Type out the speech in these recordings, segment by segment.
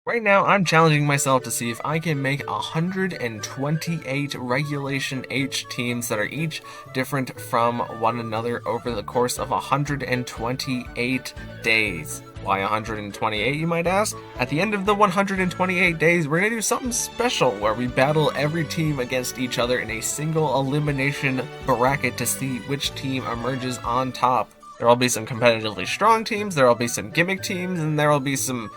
Right now, I'm challenging myself to see if I can make 128 Regulation H teams that are each different from one another over the course of 128 days. Why 128, you might ask? At the end of the 128 days, we're going to do something special where we battle every team against each other in a single elimination bracket to see which team emerges on top. There will be some competitively strong teams, there will be some gimmick teams, and there will be some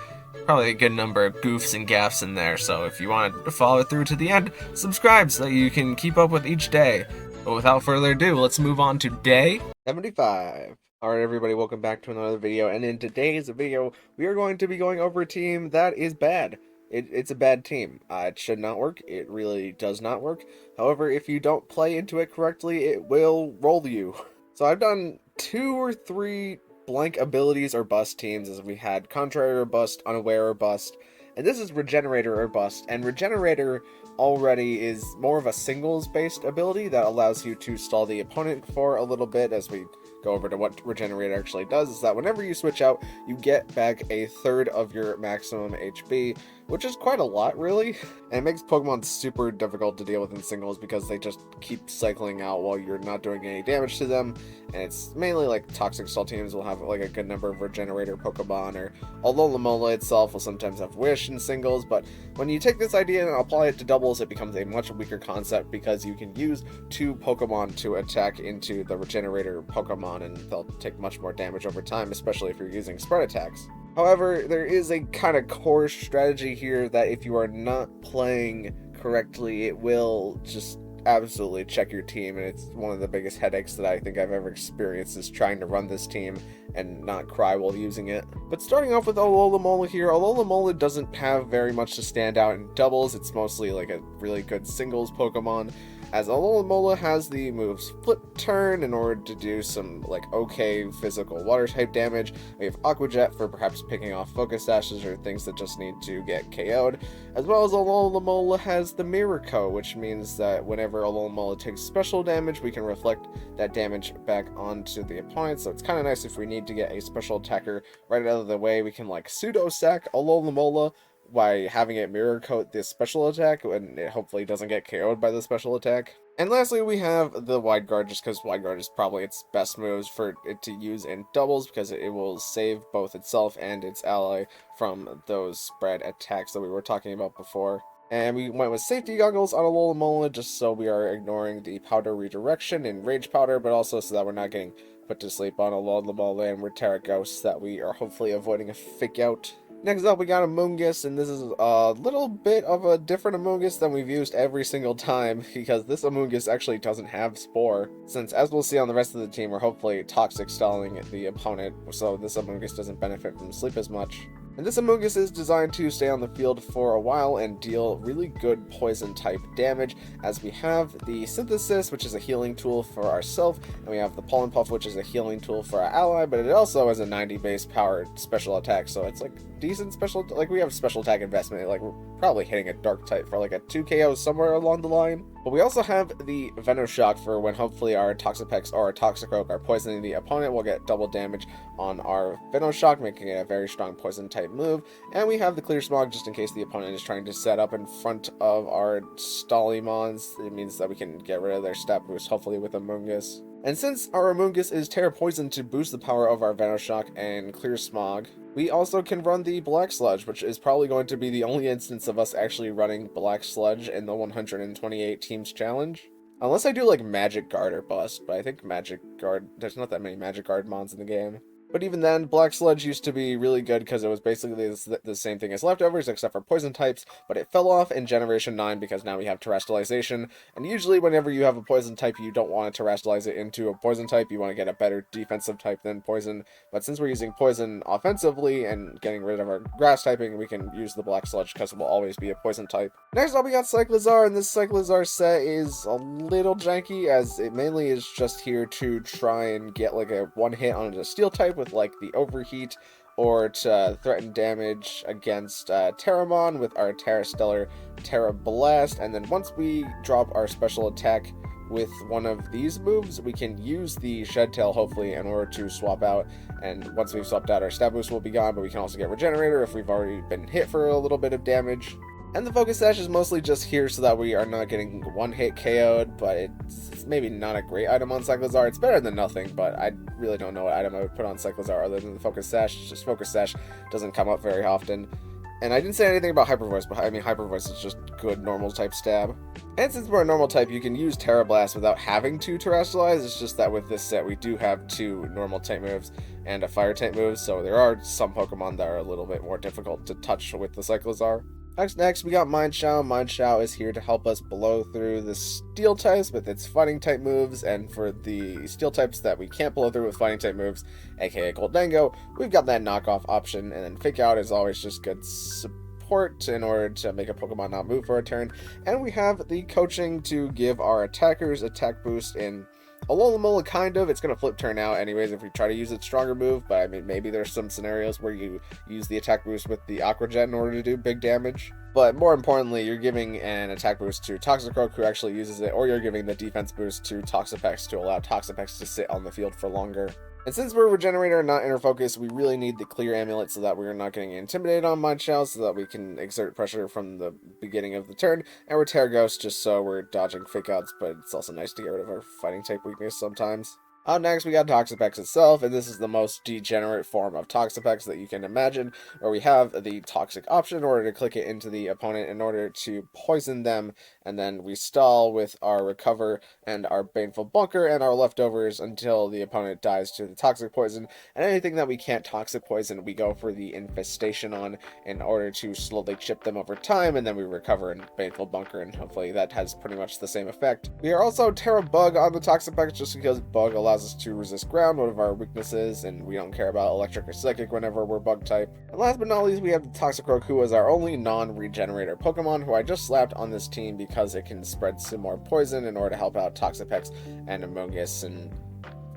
probably a good number of goofs and gaffs in there, so if you want to follow through to the end, subscribe so that you can keep up with each day. But without further ado, let's move on to day 75. Alright everybody, welcome back to another video, and in today's video, we are going to be going over a team that is bad. It's a bad team. It should not work. It really does not work. However, if you don't play into it correctly, it will roll you. So I've done 2 or 3 blank abilities or bust teams, as we had Contrary or Bust, Unaware or Bust, and this is Regenerator or Bust, and Regenerator already is more of a singles based ability that allows you to stall the opponent for a little bit. As we go over to what Regenerator actually does, is that whenever you switch out, you get back a third of your maximum HP, which is quite a lot, really, and it makes Pokemon super difficult to deal with in singles because they just keep cycling out while you're not doing any damage to them, and it's mainly like Toxic Stall teams will have like a good number of Regenerator Pokemon, or Alola itself will sometimes have Wish in singles, but when you take this idea and apply it to doubles, it becomes a much weaker concept because you can use 2 Pokemon to attack into the Regenerator Pokemon, and they'll take much more damage over time, especially if you're using spread attacks. However, there is a kind of core strategy here that if you are not playing correctly, it will just absolutely check your team, and it's one of the biggest headaches that I think I've ever experienced, is trying to run this team and not cry while using it. But starting off with Alola here, Alola doesn't have very much to stand out in doubles. It's mostly like a really good singles Pokemon, as Alola has the moves Flip Turn in order to do some like okay physical water type damage. We have Aqua Jet for perhaps picking off Focus Sashes or things that just need to get KO'd, as well as Alola has the Mirror Coat, which means that whenever Alola takes special damage, we can reflect that damage back onto the opponent. So it's kind of nice if we need to get a special attacker right out of the way, we can like pseudo sack Alola by having it mirror coat this special attack, and it hopefully doesn't get KO'd by the special attack. And lastly, we have the Wide Guard, just because Wide Guard is probably its best moves for it to use in doubles, because it will save both itself and its ally from those spread attacks that we were talking about before. And we went with Safety Goggles on Alola, just so we are ignoring the Powder Redirection and Rage Powder, but also so that we're not getting put to sleep on Alola and Terra Ghosts that we are hopefully avoiding a fake out. Next up, we got Amoonguss, and this is a little bit of a different Amoonguss than we've used every single time, because this Amoonguss actually doesn't have Spore, since as we'll see on the rest of the team, we're hopefully Toxic Stalling the opponent, so this Amoonguss doesn't benefit from sleep as much. And this Amoonguss is designed to stay on the field for a while and deal really good poison type damage, as we have the Synthesis, which is a healing tool for ourselves, and we have the Pollen Puff, which is a healing tool for our ally, but it also has a 90 base power special attack, so it's like decent special, like we have special attack investment, like we're probably hitting a dark type for like a 2 KO somewhere along the line. But we also have the Venoshock for when hopefully our Toxapex or our Toxicroak are poisoning the opponent, we'll get double damage on our Venoshock, making it a very strong poison type move. And we have the Clear Smog just in case the opponent is trying to set up in front of our Stallymons. It means that we can get rid of their stat boost, hopefully with Amoonguss. And since our Amoonguss is Terra Poison to boost the power of our Venoshock and Clear Smog, we also can run the Black Sludge, which is probably going to be the only instance of us actually running Black Sludge in the 128 teams challenge. Unless I do like Magic Guard or Bust, but I think Magic Guard, there's not that many Magic Guard mons in the game. But even then, Black Sludge used to be really good because it was basically the same thing as Leftovers, except for poison types, but it fell off in Generation 9 because now we have Terrestrialization, and usually whenever you have a poison type, you don't want to terrestrialize it into a poison type, you want to get a better defensive type than poison, but since we're using poison offensively and getting rid of our grass typing, we can use the Black Sludge because it will always be a poison type. Next up, we got Cyclizar, and this Cyclizar set is a little janky, as it mainly is just here to try and get like a one hit on a steel type with like the Overheat, or to threaten damage against Terramon with our Terra Stellar Terra Blast, and then once we drop our special attack, with one of these moves, we can use the Shed Tail hopefully in order to swap out, and once we've swapped out, our stab boost will be gone, but we can also get Regenerator if we've already been hit for a little bit of damage. And the Focus Sash is mostly just here so that we are not getting one-hit KO'd, but it's maybe not a great item on Cyclizar. It's better than nothing, but I really don't know what item I would put on Cyclizar other than the Focus Sash. Just Focus Sash doesn't come up very often. And I didn't say anything about Hyper Voice, but I mean Hyper Voice is just good normal type stab. And since we're a normal type, you can use Terra Blast without having to Terastallize. It's just that with this set, we do have 2 normal type moves and a fire type move, so there are some Pokemon that are a little bit more difficult to touch with the Cyclizar. Next, we got Mindshao. Mindshao is here to help us blow through the steel types with its fighting type moves, and for the steel types that we can't blow through with fighting type moves, aka Goldango, we've got that knockoff option, and then Fake Out is always just good support in order to make a Pokemon not move for a turn, and we have the coaching to give our attackers attack boost in Alola kind of. It's going to flip turn out anyways if we try to use its stronger move, but I mean, maybe there's some scenarios where you use the attack boost with the Aqua Jet in order to do big damage. But more importantly, you're giving an attack boost to Toxicroak, who actually uses it, or you're giving the defense boost to Toxapex to allow Toxapex to sit on the field for longer. And since we're Regenerator, not Inner Focus, we really need the Clear Amulet so that we're not getting intimidated on Mindshao, so that we can exert pressure from the beginning of the turn. And we're Terra Ghost just so we're dodging Fake Outs, but it's also nice to get rid of our fighting type weakness sometimes. Up next, we got Toxapex itself, and this is the most degenerate form of Toxapex that you can imagine, where we have the Toxic option in order to click it into the opponent in order to poison them, and then we stall with our Recover and our Baneful Bunker and our leftovers until the opponent dies to the Toxic Poison, and anything that we can't Toxic Poison, we go for the Infestation on in order to slowly chip them over time, and then we Recover and Baneful Bunker, and hopefully that has pretty much the same effect. We are also Terra Bug on the Toxapex just because Bug allows us to resist ground, one of our weaknesses, and we don't care about electric or psychic whenever we're bug type. And last but not least, we have the Toxicroak, who is our only non-regenerator Pokemon, who I just slapped on this team because it can spread some more poison in order to help out Toxapex and Amogus and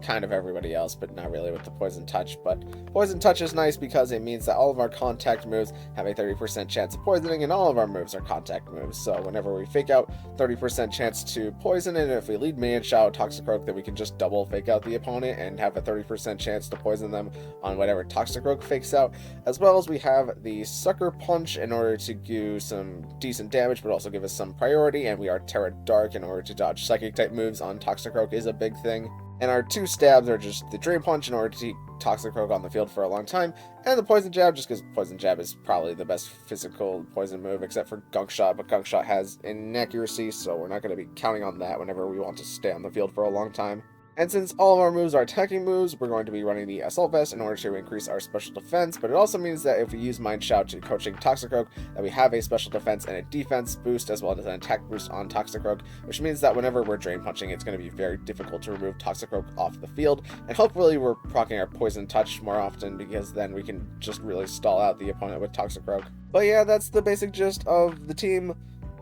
kind of everybody else, but not really with the Poison Touch. But Poison Touch is nice because it means that all of our contact moves have a 30% chance of poisoning, and all of our moves are contact moves. So whenever we Fake Out, 30% chance to poison, and if we lead Mindshao Toxicroak, then we can just double Fake Out the opponent and have a 30% chance to poison them on whatever Toxicroak fakes out, as well as we have the Sucker Punch in order to do some decent damage, but also give us some priority, and we are Terra Dark in order to dodge Psychic type moves on Toxicroak is a big thing. And our 2 stabs are just the Drain Punch in order to keep Toxicroak on the field for a long time, and the Poison Jab just because Poison Jab is probably the best physical poison move except for Gunk Shot, but Gunk Shot has inaccuracy, so we're not going to be counting on that whenever we want to stay on the field for a long time. And since all of our moves are attacking moves, we're going to be running the Assault Vest in order to increase our special defense, but it also means that if we use Mindshao to coaching Toxicroak, that we have a special defense and a defense boost as well as an attack boost on Toxicroak, which means that whenever we're Drain Punching, it's going to be very difficult to remove Toxicroak off the field, and hopefully we're proccing our Poison Touch more often because then we can just really stall out the opponent with Toxicroak. But yeah, that's the basic gist of the team.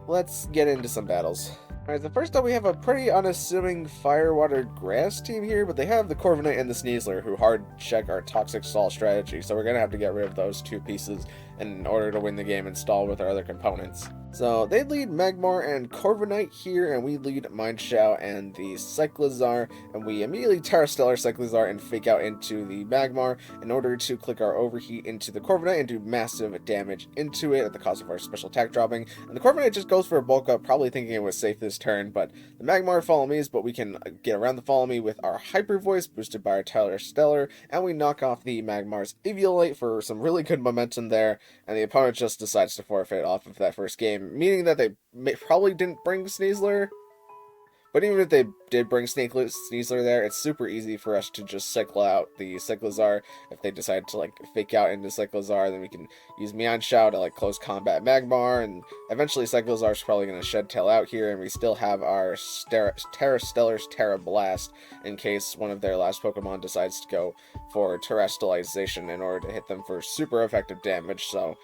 Let's get into some battles. Alright, so first up we have a pretty unassuming Fire, Water, Grass team here, but they have the Corviknight and the Sneasler, who hard check our Toxic Stall strategy, so we're going to have to get rid of those 2 pieces in order to win the game and stall with our other components. So they lead Magmar and Corviknight here, and we lead Mindshao and the Cyclizar, and we immediately Terrastellar Cyclizar and Fake Out into the Magmar in order to click our Overheat into the Corviknight and do massive damage into it at the cost of our special attack dropping. And the Corviknight just goes for a bulk up, probably thinking it was safe this turn, but the Magmar Follow Me's, but we can get around the Follow Me with our Hyper Voice boosted by our Terrastellar, and we knock off the Magmar's Eviolite for some really good momentum there, and the opponent just decides to forfeit off of that first game, meaning that they probably didn't bring Sneasler. But even if they did bring Sneasler there, it's super easy for us to just cycle out the Cyclizar. If they decide to like Fake Out into Cyclizar, then we can use Mindshao to like close combat Magmar, and eventually Cyclizar's probably going to Shed Tail out here, and we still have our Terrastellar's Terra Blast in case one of their last Pokemon decides to go for Terastallization in order to hit them for super effective damage. So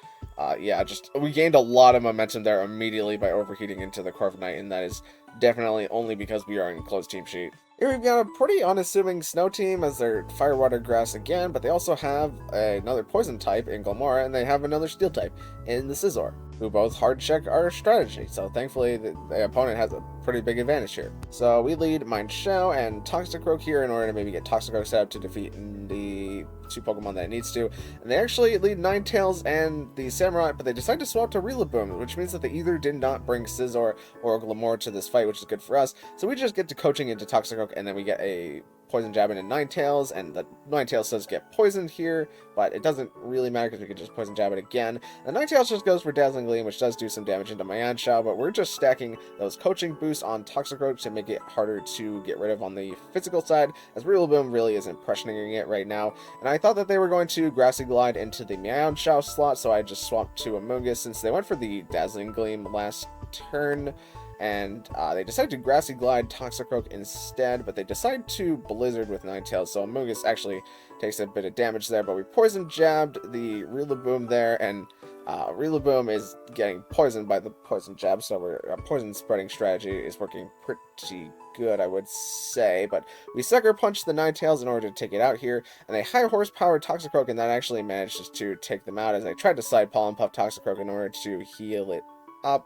yeah, we gained a lot of momentum there immediately by overheating into the Corviknight, and that is definitely only because we are in closed team sheet. Here we've got a pretty unassuming snow team as their fire, water, grass again, but they also have another poison type in Glamora, and they have another steel type in the Scizor, who both hard check our strategy. So thankfully, the opponent has a pretty big advantage here. So we lead Mind Shell and Toxicroak here in order to maybe get Toxicroak set up to defeat the 2 Pokemon that it needs to. And they actually lead Ninetales and the Samurai, but they decide to swap to Rillaboom, which means that they either did not bring Scizor or Glamora to this fight, which is good for us. So we just get to coaching into Toxicroak, and then we get a Poison Jab into Ninetales, and the Ninetales does get poisoned here, but it doesn't really matter because we can just Poison Jab it again. The Ninetales just goes for Dazzling Gleam, which does do some damage into my Yanshao, but we're just stacking those coaching boosts on Toxicroak to make it harder to get rid of on the physical side, as Rillaboom really is impressioning it right now. And I thought that they were going to Grassy Glide into the Yanshao slot, so I just swapped to Amoonguss since they went for the Dazzling Gleam last turn. And they decide to Grassy Glide Toxicroak instead, but they decide to Blizzard with Ninetales, so Amoonguss actually takes a bit of damage there, but we Poison Jabbed the Rillaboom there, and Rillaboom is getting poisoned by the Poison Jab, so our Poison Spreading strategy is working pretty good, I would say, but we Sucker Punch the Ninetales in order to take it out here, and a high horsepower Toxicroak, and that actually manages to take them out, as I tried to Side Pollen Puff Toxicroak in order to heal it up.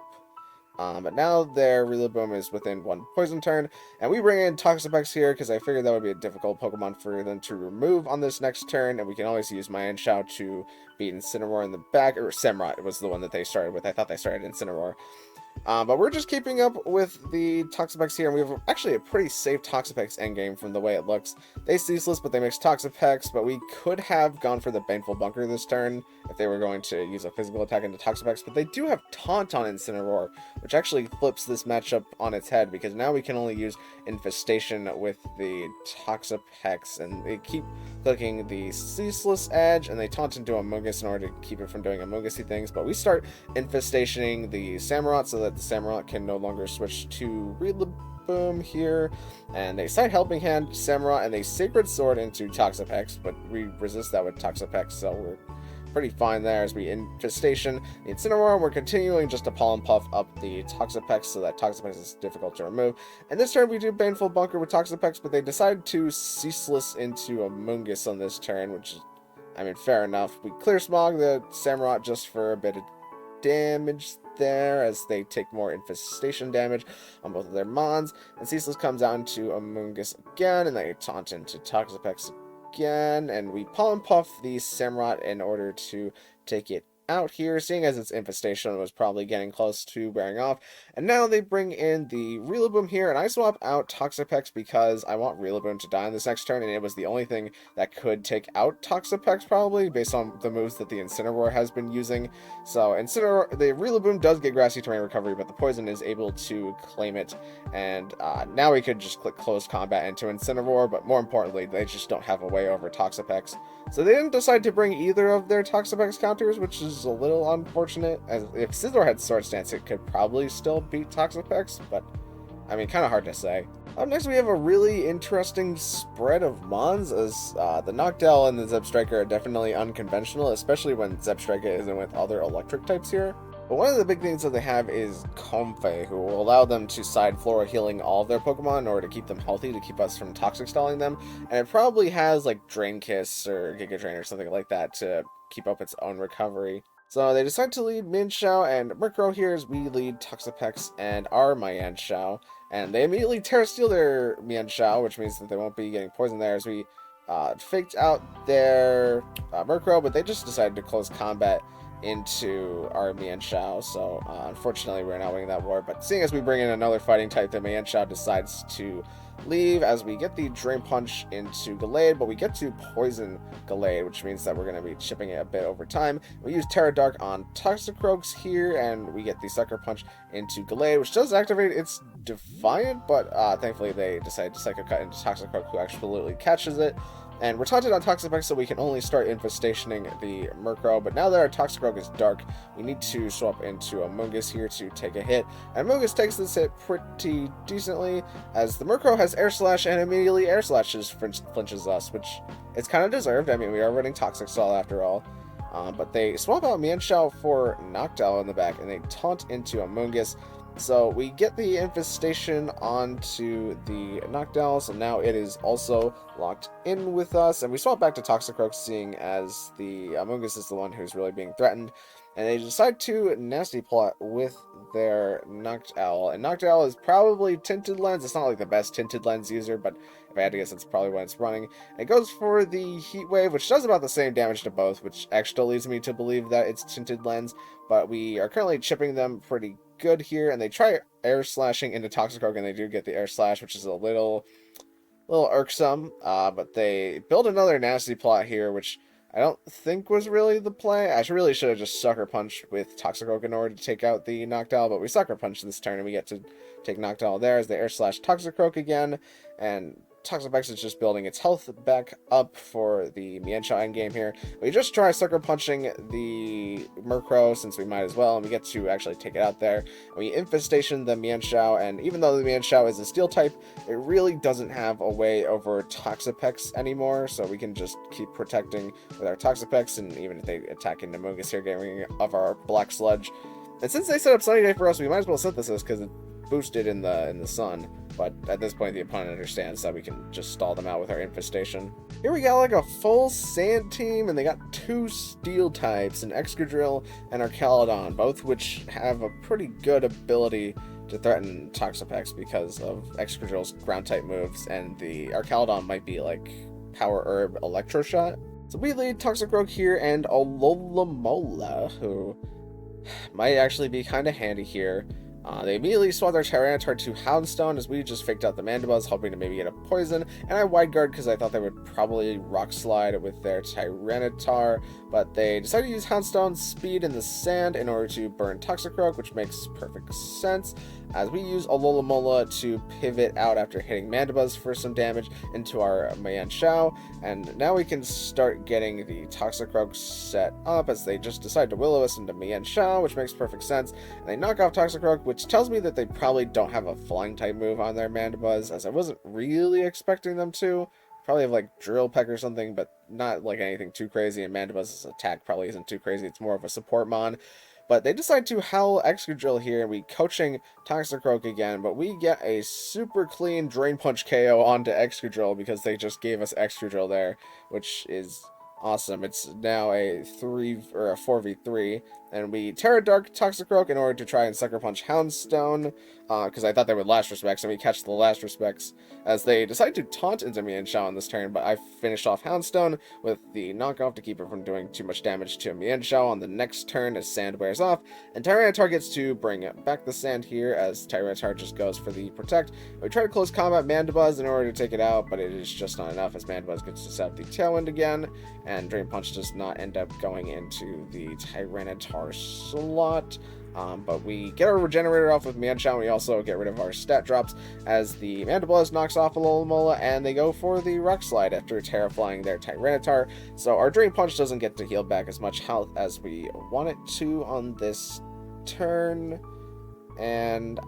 But now their Rillaboom is within 1 poison turn, and we bring in Toxapex here because I figured that would be a difficult Pokemon for them to remove on this next turn, and we can always use my Yanshao to beat Incineroar in the back, or Samurott was the one that they started with. I thought they started Incineroar. But we're just keeping up with the Toxapex here, and we have actually a pretty safe Toxapex endgame from the way it looks. They Ceaseless, but they mix Toxapex, but we could have gone for the Baneful Bunker this turn if they were going to use a physical attack into Toxapex, but they do have Taunt on Incineroar, which actually flips this matchup on its head, because now we can only use Infestation with the Toxapex, and they keep clicking the Ceaseless Edge, and they Taunt into Amoonguss in order to keep it from doing Amoongussy things, but we start Infestationing the Samurott so that the Samurott can no longer switch to Rillaboom here, and they Side Helping Hand Samurott, and they Sacred Sword into Toxapex, but we resist that with Toxapex, so we're pretty fine there as we Infestation the Incineroar. We're continuing just to Pollen Puff up the Toxapex so that Toxapex is difficult to remove, and this turn we do Baneful Bunker with Toxapex, but they decide to Ceaseless into Amoonguss on this turn, which is, I mean, fair enough. We Clear Smog the Samurott just for a bit of damage there as they take more infestation damage on both of their mons, and Ceaseless comes out into Amoonguss again, and they Taunt into Toxapex again, and we Pollen Puff the Samurott in order to take it out here, seeing as its infestation was probably getting close to wearing off. And now they bring in the Rillaboom here, and I swap out Toxapex because I want Rillaboom to die on this next turn, and it was the only thing that could take out Toxapex probably, based on the moves that the Incineroar has been using. So the Rillaboom does get Grassy Terrain Recovery, but the Poison is able to claim it, and now we could just click Close Combat into Incineroar, but more importantly, they just don't have a way over Toxapex. So they didn't decide to bring either of their Toxapex counters, which is a little unfortunate, as if Scizor had Swords Dance, it could probably still beat Toxapex, but, I mean, kind of hard to say. Up next, we have a really interesting spread of Mons, as the Noctowl and the Zebstrika are definitely unconventional, especially when Zebstrika isn't with other electric types here. But one of the big things that they have is Comfey, who will allow them to side Flora Healing all of their Pokemon in order to keep them healthy, to keep us from Toxic Stalling them, and it probably has like Drain Kiss or Giga Drain or something like that to keep up its own recovery. So they decide to lead Minshao and Murkrow here as we lead Toxapex and our Yanshao, and they immediately Terra Steel their Yanshao, which means that they won't be getting poisoned there as we faked out their Murkrow, but they just decided to close combat into our Yanshao, so unfortunately we're not winning that war, but seeing as we bring in another fighting type, the Yanshao decides to leave as we get the Drain Punch into Gallade, but we get to Poison Gallade, which means that we're going to be chipping it a bit over time. We use Terra Dark on Toxicroaks here, and we get the Sucker Punch into Gallade, which does activate its Defiant, but thankfully they decide to Psycho Cut into Toxicroak, who absolutely catches it. And we're taunted on Toxapex, so we can only start infestationing the Murkrow, but now that our Toxicroak is dark, we need to swap into Amoonguss here to take a hit. And Amoonguss takes this hit pretty decently, as the Murkrow has Air Slash, and immediately Air Slashes flinches us, which it's kind of deserved. I mean, we are running Toxic Stall after all. But they swap out Mienshao for Noctowl in the back, and they taunt into Amoonguss. So we get the infestation onto the Noctowl, so now it is also locked in with us, and we swap back to Toxicroak, seeing as the Amoonguss is the one who's really being threatened, and they decide to nasty plot with their Noctowl, and Noctowl is probably Tinted Lens. It's not like the best Tinted Lens user, but if I had to guess, it's probably when it's running. It goes for the Heat Wave, which does about the same damage to both, which actually leads me to believe that it's Tinted Lens, but we are currently chipping them pretty good here, and they try air slashing into Toxicroak, and they do get the air slash, which is a little irksome, but they build another nasty plot here, which I don't think was really the play. I really should have just Sucker Punched with Toxicroak in order to take out the Noctowl, but we Sucker Punch this turn, and we get to take Noctowl there as they air slash Toxicroak again, and Toxapex is just building its health back up for the Mienshao endgame here. We just try Sucker Punching the Murkrow, since we might as well, and we get to actually take it out there. We Infestation the Mienshao, and even though the Mienshao is a Steel type, it really doesn't have a way over Toxapex anymore, so we can just keep protecting with our Toxapex, and even if they attack into Amoonguss here, getting of our Black Sludge. And since they set up Sunny Day for us, we might as well Synthesis, because it boosted in the sun. But at this point, the opponent understands that we can just stall them out with our Infestation. Here we got like a full Sand team, and they got 2 Steel types, an Excadrill and Archaludon, both which have a pretty good ability to threaten Toxapex because of Excadrill's ground type moves, and the Archaludon might be like Power Herb Electro Shot. So we lead Toxicroak here and Alola, who might actually be kind of handy here. They immediately swap their Tyranitar to Houndstone, as we just faked out the Mandibuzz, hoping to maybe get a poison, and I Wide Guard because I thought they would probably Rock Slide with their Tyranitar, but they decided to use Houndstone's speed in the sand in order to burn Toxicroak, which makes perfect sense, as we use Alola to pivot out after hitting Mandibuzz for some damage into our Mienshao, and now we can start getting the Toxicroak set up, as they just decide to Will-O-Wisp into Mienshao, which makes perfect sense, and they knock off Toxicroak, which tells me that they probably don't have a flying type move on their Mandibuzz, as I wasn't really expecting them to. Probably have like Drill Peck or something, but not like anything too crazy, and Mandibuzz's attack probably isn't too crazy. It's more of a support mon. But they decide to Howl Excadrill here, and we coaching Toxicroak again, but we get a super clean Drain Punch KO onto Excadrill because they just gave us Excadrill there, which is awesome. It's now a 4v3, and we Terra Dark Toxicroak in order to try and Sucker Punch Houndstone, because I thought they would Last Respects, and we catch the Last Respects as they decide to taunt into Mienshao on this turn, but I finished off Houndstone with the knockoff to keep it from doing too much damage to Mienshao on the next turn as Sand wears off, and Tyranitar gets to bring back the Sand here as Tyranitar just goes for the Protect. We try to close combat Mandibuzz in order to take it out, but it is just not enough as Mandibuzz gets to set up the Tailwind again, and Drain Punch does not end up going into the Tyranitar slot. But we get our Regenerator off with Mienshao, and we also get rid of our stat drops as the Mandibuzz knocks off Alomola, and they go for the Rock Slide after Terraflying their Tyranitar. So our Drain Punch doesn't get to heal back as much health as we want it to on this turn. And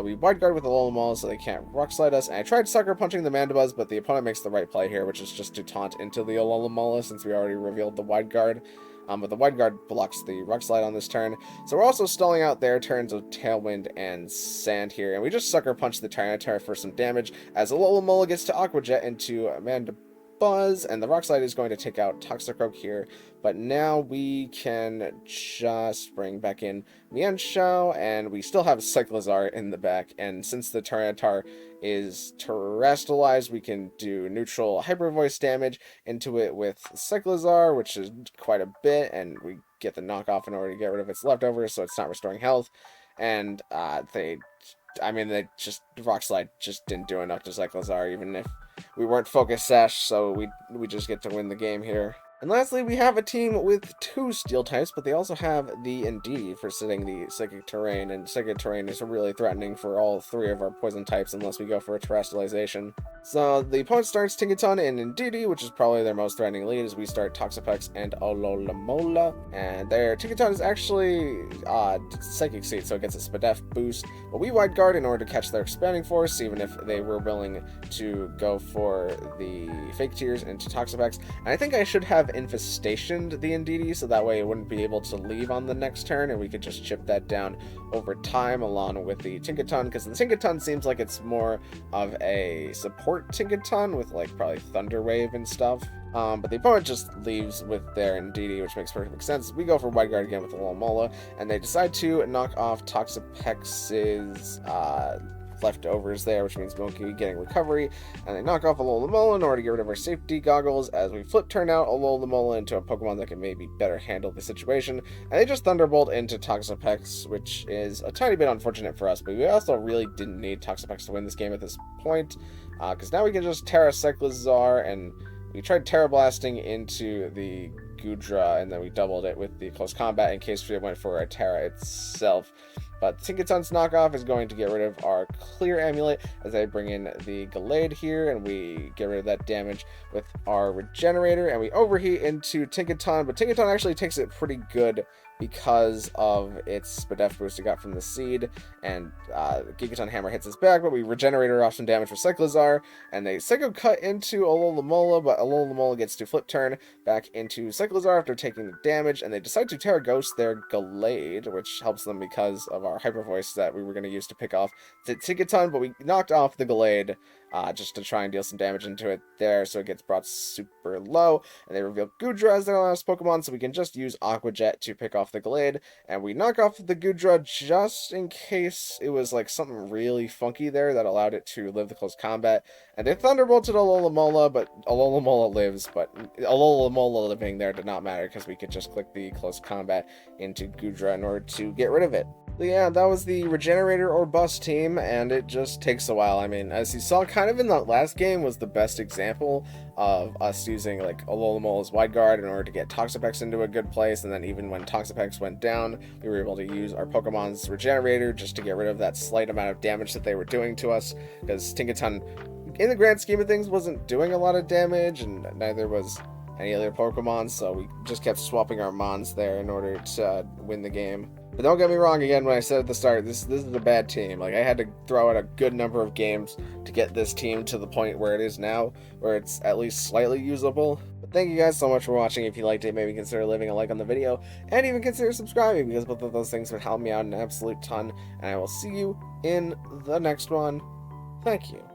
we Wide Guard with Alomola so they can't Rock Slide us. And I tried Sucker Punching the Mandibuzz, but the opponent makes the right play here, which is just to taunt into the Alomola since we already revealed the Wide Guard. But the Wide Guard blocks the Rock Slide on this turn. So we're also stalling out their turns of Tailwind and Sand here. And we just Sucker Punch the Tyranitar for some damage as Alomola gets to Aqua Jet into Mandibuzz. And the Rock Slide is going to take out Toxicroak here. But now we can just bring back in Mienshao, and we still have Cyclizar in the back. And since the Tyranitar is terrestrialized, we can do neutral Hyper Voice damage into it with Cyclizar, which is quite a bit, and we get the knockoff in order to get rid of its leftovers, so it's not restoring health. And they just Rock Slide just didn't do enough to Cyclizar, even if we weren't Focus Sash, so we just get to win the game here. And lastly, we have a team with 2 Steel types, but they also have the Indeedee for sitting the Psychic Terrain, and Psychic Terrain is really threatening for all 3 of our Poison types unless we go for a Terrestrialization. So the opponent starts Tinkaton and Indeedee, which is probably their most threatening lead, as we start Toxapex and Alomola. And their Tinkaton is actually Psychic Seed, so it gets a Spadef boost, but we Wide Guard in order to catch their Expanding Force, even if they were willing to go for the Fake Tears into Toxapex. And I think I should have have infestationed the Indeedee, so that way it wouldn't be able to leave on the next turn, and we could just chip that down over time along with the Tinkaton, because the Tinkaton seems like it's more of a support Tinkaton with like probably Thunder Wave and stuff. But the opponent just leaves with their Indeedee, which makes perfect sense. We go for Wide Guard again with the Alomomola, and they decide to knock off Toxapex's leftovers there, which means we won't be getting recovery, and they knock off Alomomola in order to get rid of our safety goggles as we flip turn out Alomomola into a Pokemon that can maybe better handle the situation, and they just Thunderbolt into Toxapex, which is a tiny bit unfortunate for us, but we also really didn't need Toxapex to win this game at this point, because now we can just Terra Cyclizar, and we tried Terra Blasting into the Goodra, and then we doubled it with the Close Combat in case we went for a Terra itself. But Tinkaton's knockoff is going to get rid of our Clear Amulet as I bring in the Gallade here, and we get rid of that damage with our Regenerator, and we overheat into Tinkaton, but Tinkaton actually takes it pretty good because of its Spadef boost it got from the seed, and Gigaton Hammer hits us back, but we Regenerator off some damage with Cyclizar, and they Psycho Cut into Alomomola, but Alomomola gets to flip turn back into Cyclizar after taking the damage, and they decide to Terra Ghost their Gallade, which helps them because of our Hyper Voice that we were going to use to pick off the Tinkaton, but we knocked off the Gallade just to try and deal some damage into it there, so it gets brought super low, and they reveal Goodra as their last Pokemon, so we can just use Aqua Jet to pick off the Gallade, and we knock off the Goodra just in case it was like something really funky there that allowed it to live the close combat, and they Thunderbolted Alomomola, but Alomomola lives, but Alomomola living there did not matter because we could just click the close combat into Goodra in order to get rid of it. But yeah, that was the Regenerator or Bust team, and it just takes a while. I mean, as you saw kind of in that last game was the best example of us using like Alolomola's Wide Guard in order to get Toxapex into a good place, and then even when Toxapex went down, we were able to use our Pokemon's Regenerator just to get rid of that slight amount of damage that they were doing to us, because Tinkaton, in the grand scheme of things, wasn't doing a lot of damage, and neither was any other Pokemon, so we just kept swapping our Mons there in order to win the game. But don't get me wrong, again, when I said at the start, this is a bad team. Like, I had to throw out a good number of games to get this team to the point where it is now, where it's at least slightly usable. But thank you guys so much for watching. If you liked it, maybe consider leaving a like on the video, and even consider subscribing, because both of those things would help me out an absolute ton. And I will see you in the next one. Thank you.